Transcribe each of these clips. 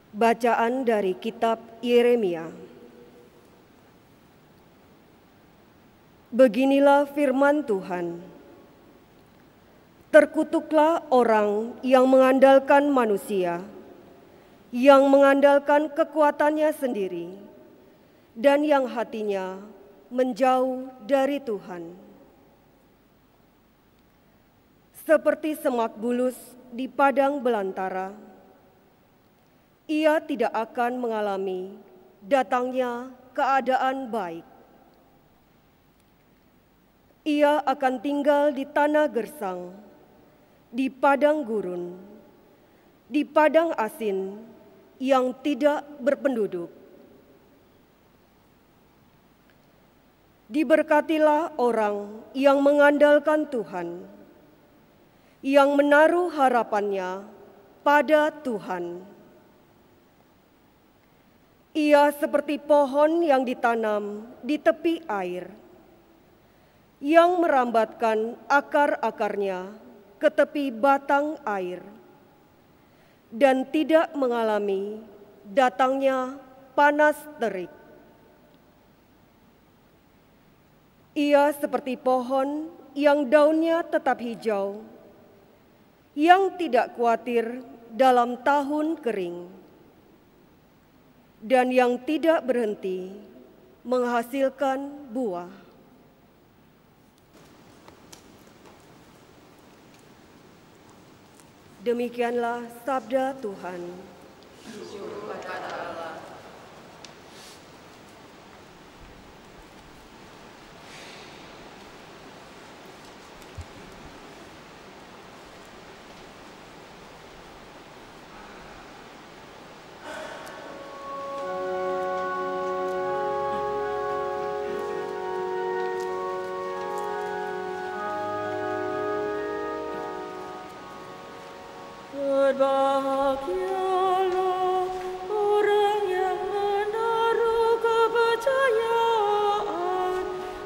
Bacaan dari kitab Yeremia. Beginilah firman Tuhan. Terkutuklah orang yang mengandalkan manusia, yang mengandalkan kekuatannya sendiri, dan yang hatinya menjauh dari Tuhan. Seperti semak bulus di padang belantara, ia tidak akan mengalami datangnya keadaan baik. Ia akan tinggal di tanah gersang, di padang gurun, di padang asin yang tidak berpenduduk. Diberkatilah orang yang mengandalkan Tuhan, yang menaruh harapannya pada Tuhan. Ia seperti pohon yang ditanam di tepi air, yang merambatkan akar-akarnya ke tepi batang air, dan tidak mengalami datangnya panas terik. Ia seperti pohon yang daunnya tetap hijau, yang tidak khawatir dalam tahun kering, dan yang tidak berhenti menghasilkan buah. Demikianlah sabda Tuhan. Syukur kepada Allah. Berbahagialah orang yang menaruh kepercayaan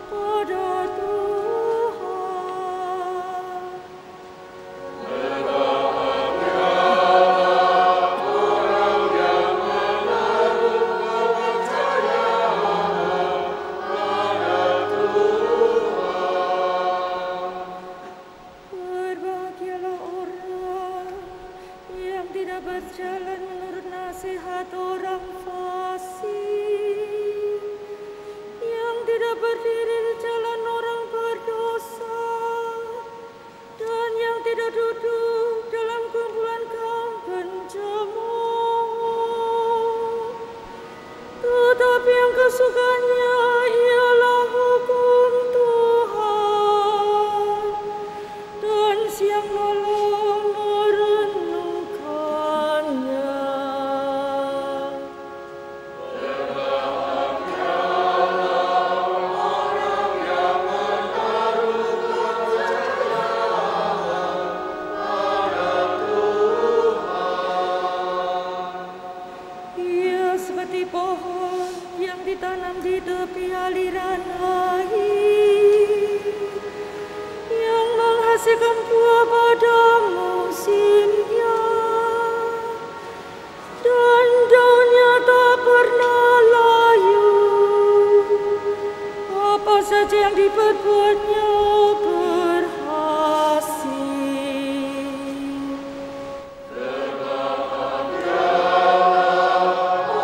pada Tuhan. Berbahagialah orang yang menaruh kepercayaan pada Tuhan. Berbahagialah orang yang tidak berjalan menurut nasihat orang fasik, yang tidak berdiri di jalan orang berdosa, dan yang tidak duduk dalam kumpulan kaum pencemooh. Tetapi yang kesukaannya ialah hukum Tuhan, dan siang malam merenungkannya. Orang yang menaruh kepercayaan pada Tuhan. Ia seperti pohon yang ditanam di tepi aliran air, yang menghasilkan buah pada musimnya, dan daunnya tak pernah layu. Apa saja yang diperbuatnya berhasil.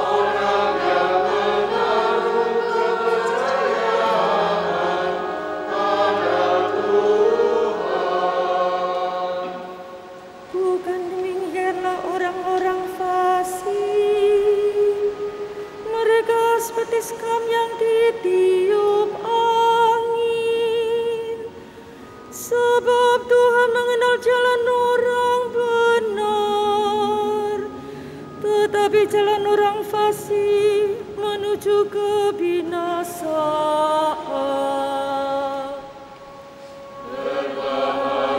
Orang yang menaruh kepercayaan pada Tuhan. Bukan demikianlah orang-orang fasik. Mereka seperti sekam yang ditiup angin. Sebab Tuhan mengenal jalan orang benar, tetapi jalan orang fasik menuju kebinasaan. Orang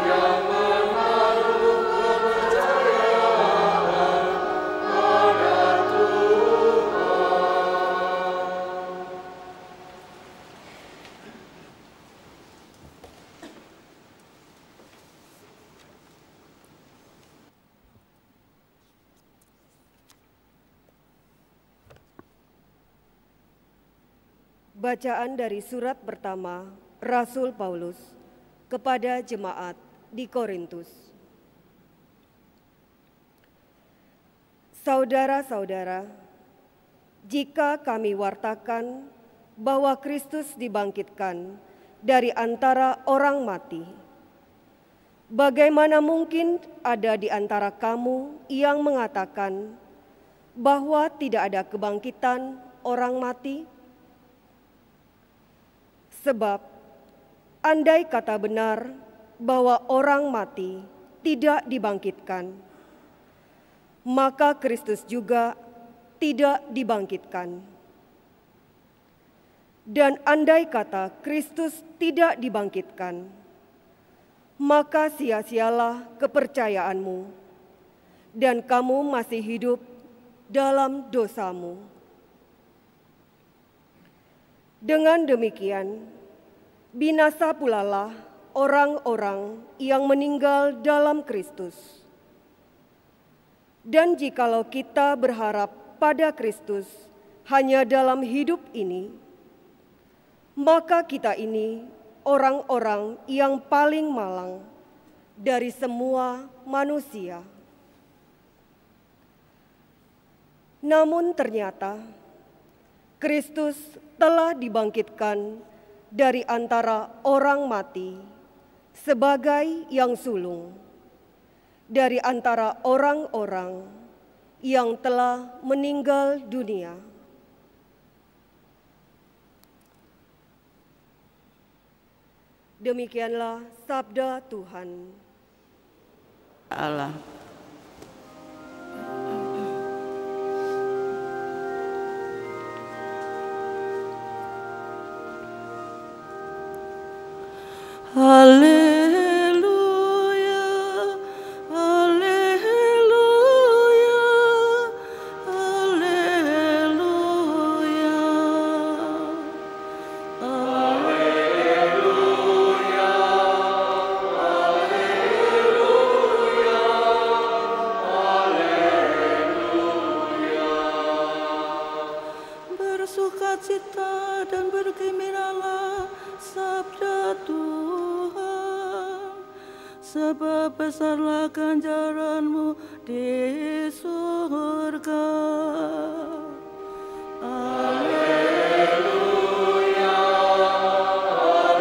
yang menaruh kepercayaan pada Tuhan. Bacaan dari surat pertama Rasul Paulus kepada jemaat di Korintus. Saudara-saudara, jika kami wartakan bahwa Kristus dibangkitkan dari antara orang mati, bagaimana mungkin ada di antara kamu yang mengatakan bahwa tidak ada kebangkitan orang mati? Sebab, andai kata benar bahwa orang mati tidak dibangkitkan, maka Kristus juga tidak dibangkitkan. Dan andai kata Kristus tidak dibangkitkan, maka sia-sialah kepercayaanmu, dan kamu masih hidup dalam dosamu. Dengan demikian, binasa pulalah orang-orang yang meninggal dalam Kristus. Dan jikalau kita berharap pada Kristus hanya dalam hidup ini, maka kita ini orang-orang yang paling malang dari semua manusia. Namun ternyata Kristus telah dibangkitkan dari antara orang mati sebagai yang sulung dari antara orang-orang yang telah meninggal dunia. Demikianlah sabda Tuhan. Allah. Haleluya, haleluya, haleluya, Haleluya, haleluya, haleluya. bersukacita dan bergembiralah, sabda Tuhan, sebab besarlah ganjaran-Mu di surga. Haleluya, haleluya,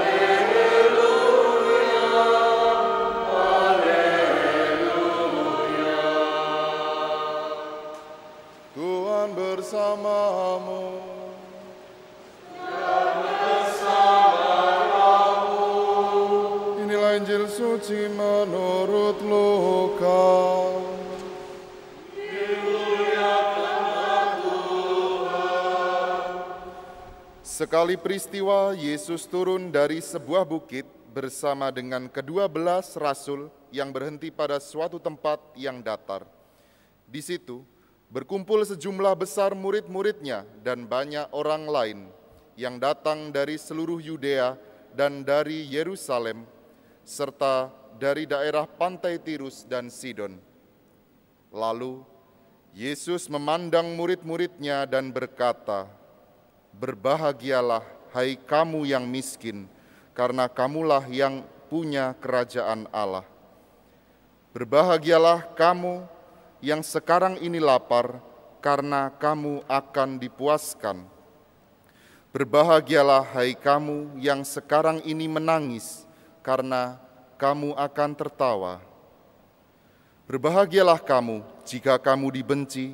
haleluya. Tuhan bersamamu. Inilah Injil suci menurut Lukas. Sekali peristiwa, Yesus turun dari sebuah bukit bersama dengan ke-12 rasul yang berhenti pada suatu tempat yang datar. Di situ berkumpul sejumlah besar murid-muridnya dan banyak orang lain yang datang dari seluruh Yudea dan dari Yerusalem, serta dari daerah pantai Tirus dan Sidon. Lalu Yesus memandang murid-muridnya dan berkata, "Berbahagialah, hai kamu yang miskin, karena kamulah yang punya kerajaan Allah. Berbahagialah kamu yang sekarang ini lapar, karena kamu akan dipuaskan. Berbahagialah, hai kamu yang sekarang ini menangis, karena kamu akan tertawa. Berbahagialah kamu jika kamu dibenci,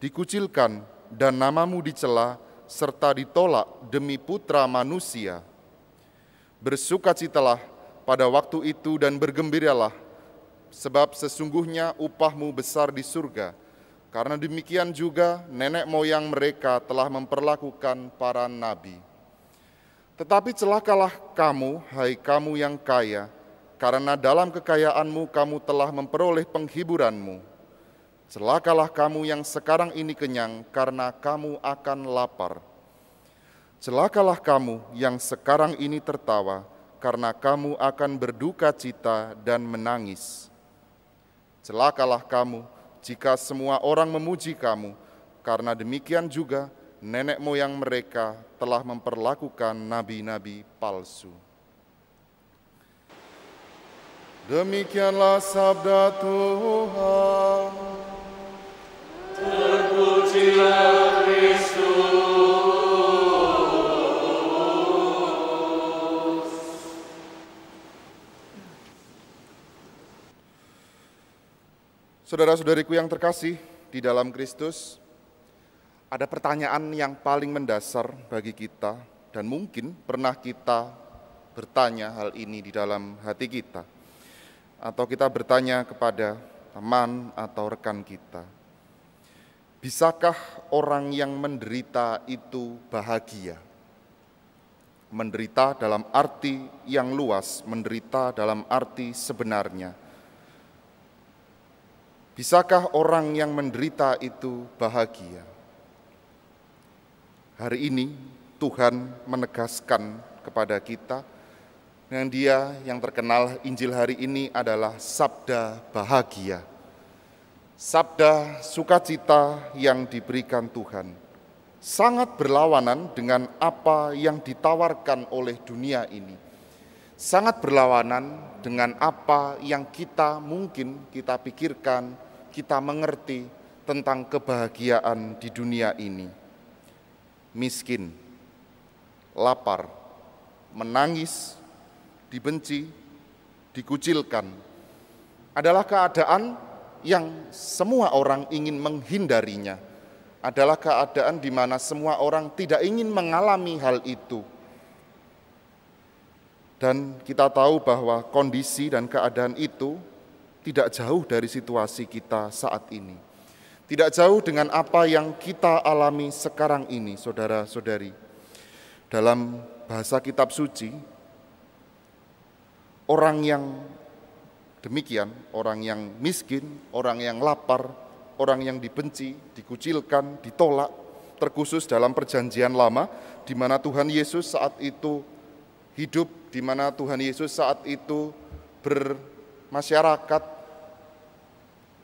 dikucilkan, dan namamu dicela, serta ditolak demi Putra Manusia. Bersukacitalah pada waktu itu dan bergembiralah, sebab sesungguhnya upahmu besar di surga, karena demikian juga nenek moyang mereka telah memperlakukan para nabi. Tetapi celakalah kamu, hai kamu yang kaya, karena dalam kekayaanmu kamu telah memperoleh penghiburanmu. Celakalah kamu yang sekarang ini kenyang, karena kamu akan lapar. Celakalah kamu yang sekarang ini tertawa, karena kamu akan berduka cita dan menangis. Celakalah kamu jika semua orang memuji kamu, karena demikian juga nenek moyang mereka telah memperlakukan nabi-nabi palsu. Demikianlah sabda Tuhan. Terpujilah Kristus. Saudara-saudariku yang terkasih di dalam Kristus, ada pertanyaan yang paling mendasar bagi kita dan mungkin pernah kita bertanya hal ini di dalam hati kita. Atau kita bertanya kepada teman atau rekan kita. Bisakah orang yang menderita itu bahagia? Menderita dalam arti yang luas, menderita dalam arti sebenarnya. Bisakah orang yang menderita itu bahagia? Hari ini Tuhan menegaskan kepada kita dengan Dia yang terkenal Injil hari ini adalah sabda bahagia. Sabda sukacita yang diberikan Tuhan. Sangat berlawanan dengan apa yang ditawarkan oleh dunia ini. Sangat berlawanan dengan apa yang kita mungkin kita pikirkan, kita mengerti tentang kebahagiaan di dunia ini. Miskin, lapar, menangis, dibenci, dikucilkan, adalah keadaan yang semua orang ingin menghindarinya. Adalah keadaan di mana semua orang tidak ingin mengalami hal itu. Dan kita tahu bahwa kondisi dan keadaan itu tidak jauh dari situasi kita saat ini. Tidak jauh dengan apa yang kita alami sekarang ini, saudara-saudari. Dalam bahasa kitab suci, orang yang demikian, orang yang miskin, orang yang lapar, orang yang dibenci, dikucilkan, ditolak, terkhusus dalam perjanjian lama, di mana Tuhan Yesus saat itu hidup, di mana Tuhan Yesus saat itu bermasyarakat,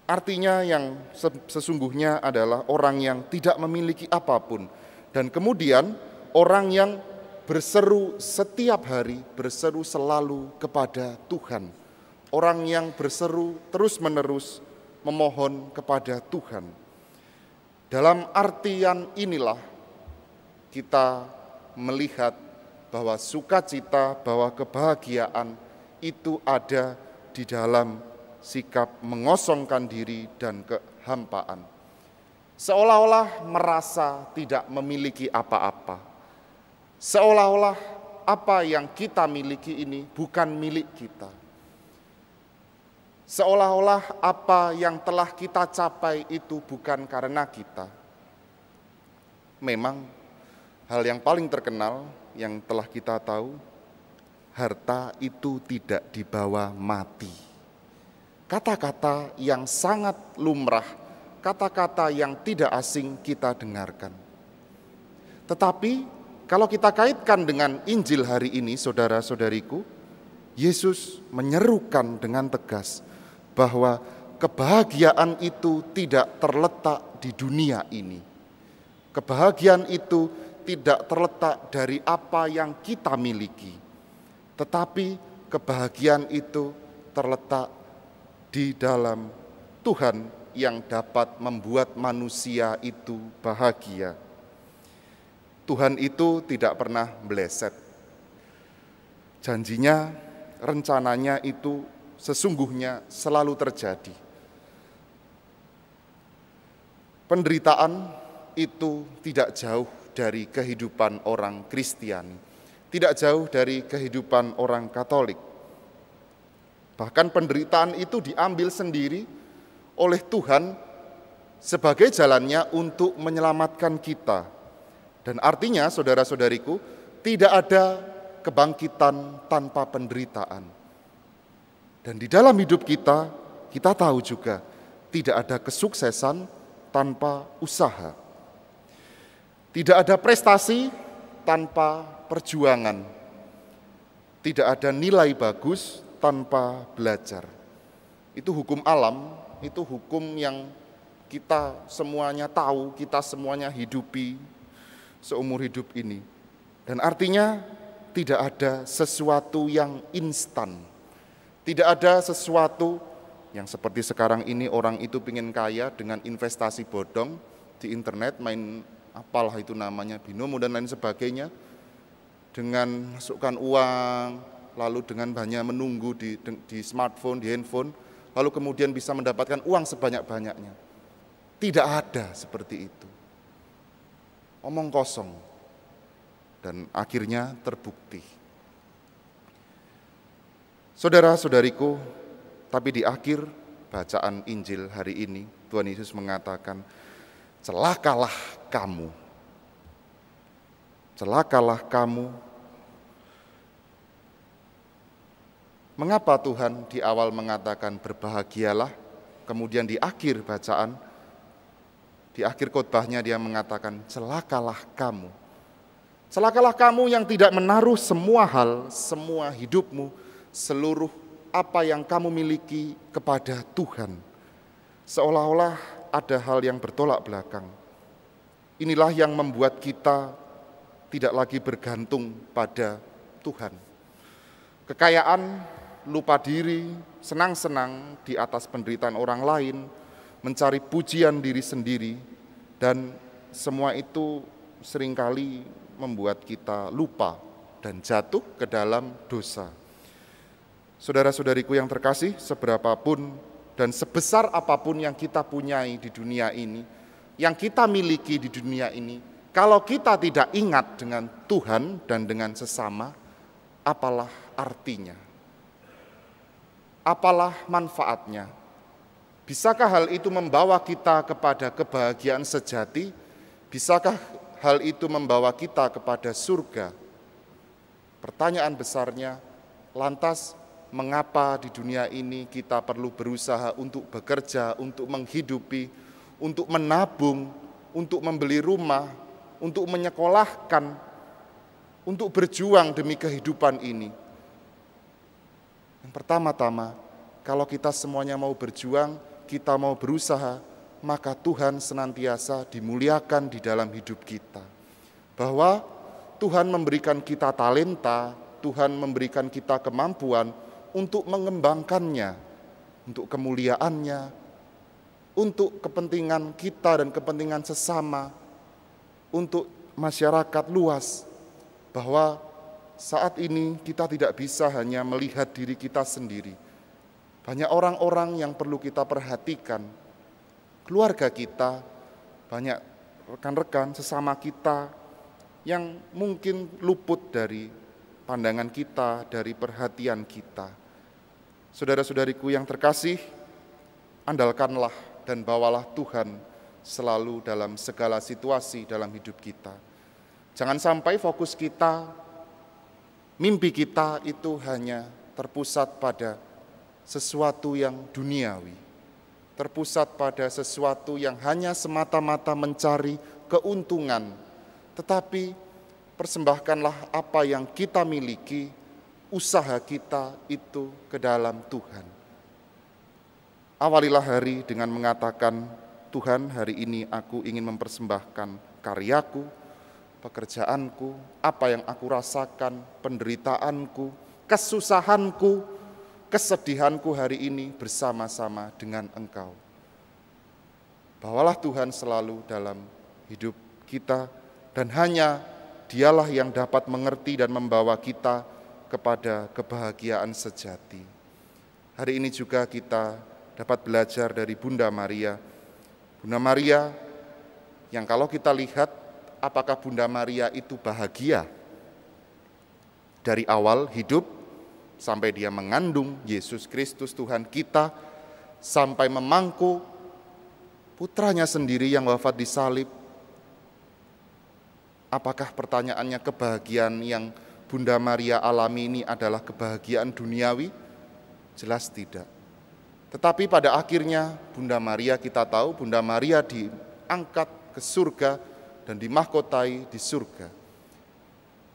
artinya yang sesungguhnya adalah orang yang tidak memiliki apapun. Dan kemudian orang yang berseru setiap hari, berseru selalu kepada Tuhan. Orang yang berseru terus-menerus memohon kepada Tuhan. Dalam artian inilah kita melihat bahwa sukacita, bahwa kebahagiaan itu ada di dalam sikap mengosongkan diri dan kehampaan. Seolah-olah merasa tidak memiliki apa-apa. Seolah-olah apa yang kita miliki ini bukan milik kita. Seolah-olah apa yang telah kita capai itu bukan karena kita. Memang hal yang paling terkenal yang telah kita tahu, harta itu tidak dibawa mati. Kata-kata yang sangat lumrah, kata-kata yang tidak asing kita dengarkan. Tetapi kalau kita kaitkan dengan Injil hari ini, saudara-saudariku, Yesus menyerukan dengan tegas bahwa kebahagiaan itu tidak terletak di dunia ini. Kebahagiaan itu tidak terletak dari apa yang kita miliki, tetapi kebahagiaan itu terletak di dalam Tuhan yang dapat membuat manusia itu bahagia. Tuhan itu tidak pernah meleset. Janjinya, rencananya itu sesungguhnya selalu terjadi. Penderitaan itu tidak jauh dari kehidupan orang Kristiani, tidak jauh dari kehidupan orang Katolik. Bahkan penderitaan itu diambil sendiri oleh Tuhan sebagai jalannya untuk menyelamatkan kita. Dan artinya, saudara-saudariku, tidak ada kebangkitan tanpa penderitaan. Dan di dalam hidup kita, kita tahu juga tidak ada kesuksesan tanpa usaha. Tidak ada prestasi tanpa perjuangan. Tidak ada nilai bagus tanpa belajar. Itu hukum alam, itu hukum yang kita semuanya tahu, kita semuanya hidupi. seumur hidup ini. Dan artinya tidak ada sesuatu yang instan. Tidak ada sesuatu yang seperti sekarang ini orang itu ingin kaya dengan investasi bodong di internet, main apalah itu namanya, binomo dan lain sebagainya, dengan masukkan uang, lalu dengan hanya menunggu di smartphone, di handphone, lalu kemudian bisa mendapatkan uang sebanyak-banyaknya. Tidak ada seperti itu. Omong kosong. Dan akhirnya terbukti. Saudara-saudariku, tapi di akhir bacaan Injil hari ini, Tuhan Yesus mengatakan, celakalah kamu. Celakalah kamu. Mengapa Tuhan di awal mengatakan berbahagialah, kemudian di akhir bacaan, di akhir khotbahnya dia mengatakan celakalah kamu. Celakalah kamu yang tidak menaruh semua hal, semua hidupmu, seluruh apa yang kamu miliki kepada Tuhan. Seolah-olah ada hal yang bertolak belakang. Inilah yang membuat kita tidak lagi bergantung pada Tuhan. Kekayaan, lupa diri, senang-senang di atas penderitaan orang lain, mencari pujian diri sendiri, dan semua itu seringkali membuat kita lupa dan jatuh ke dalam dosa. Saudara-saudariku yang terkasih, seberapapun dan sebesar apapun yang kita punyai di dunia ini, yang kita miliki di dunia ini, kalau kita tidak ingat dengan Tuhan dan dengan sesama, apalah artinya? Apalah manfaatnya? Bisakah hal itu membawa kita kepada kebahagiaan sejati? Bisakah hal itu membawa kita kepada surga? Pertanyaan besarnya, lantas mengapa di dunia ini kita perlu berusaha untuk bekerja, untuk menghidupi, untuk menabung, untuk membeli rumah, untuk menyekolahkan, untuk berjuang demi kehidupan ini? Yang pertama-tama, kalau kita semuanya mau berjuang, kita mau berusaha, maka Tuhan senantiasa dimuliakan di dalam hidup kita. Bahwa Tuhan memberikan kita talenta, Tuhan memberikan kita kemampuan untuk mengembangkannya, untuk kemuliaannya, untuk kepentingan kita dan kepentingan sesama, untuk masyarakat luas. Bahwa saat ini kita tidak bisa hanya melihat diri kita sendiri. Banyak orang-orang yang perlu kita perhatikan, keluarga kita, banyak rekan-rekan sesama kita yang mungkin luput dari pandangan kita, dari perhatian kita. Saudara-saudariku yang terkasih, andalkanlah dan bawalah Tuhan selalu dalam segala situasi dalam hidup kita. Jangan sampai fokus kita, mimpi kita itu hanya terpusat pada sesuatu yang duniawi, terpusat pada sesuatu yang hanya semata-mata mencari keuntungan, tetapi persembahkanlah apa yang kita miliki, usaha kita itu ke dalam Tuhan. Awalilah hari dengan mengatakan, Tuhan, hari ini aku ingin mempersembahkan karyaku, pekerjaanku, apa yang aku rasakan, penderitaanku, kesusahanku, kesedihanku hari ini bersama-sama dengan Engkau. Bawalah Tuhan selalu dalam hidup kita, dan hanya Dialah yang dapat mengerti dan membawa kita kepada kebahagiaan sejati. Hari ini juga kita dapat belajar dari Bunda Maria. Bunda Maria yang kalau kita lihat, apakah Bunda Maria itu bahagia dari awal hidup sampai dia mengandung Yesus Kristus Tuhan kita, sampai memangku putranya sendiri yang wafat di salib. Apakah pertanyaannya kebahagiaan yang Bunda Maria alami ini adalah kebahagiaan duniawi? Jelas tidak. Tetapi pada akhirnya Bunda Maria, kita tahu Bunda Maria diangkat ke surga dan dimahkotai di surga.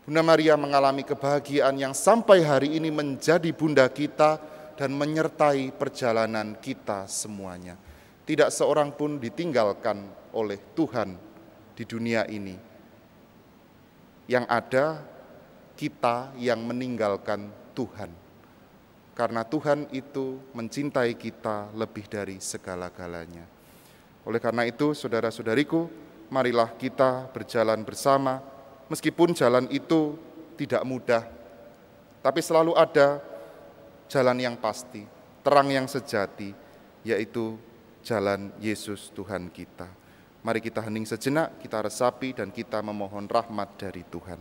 Bunda Maria mengalami kebahagiaan yang sampai hari ini menjadi bunda kita dan menyertai perjalanan kita semuanya. Tidak seorang pun ditinggalkan oleh Tuhan di dunia ini. Yang ada kita yang meninggalkan Tuhan. Karena Tuhan itu mencintai kita lebih dari segala-galanya. Oleh karena itu, saudara-saudariku, marilah kita berjalan bersama, meskipun jalan itu tidak mudah, tapi selalu ada jalan yang pasti, terang yang sejati, yaitu jalan Yesus Tuhan kita. Mari kita hening sejenak, kita resapi dan kita memohon rahmat dari Tuhan.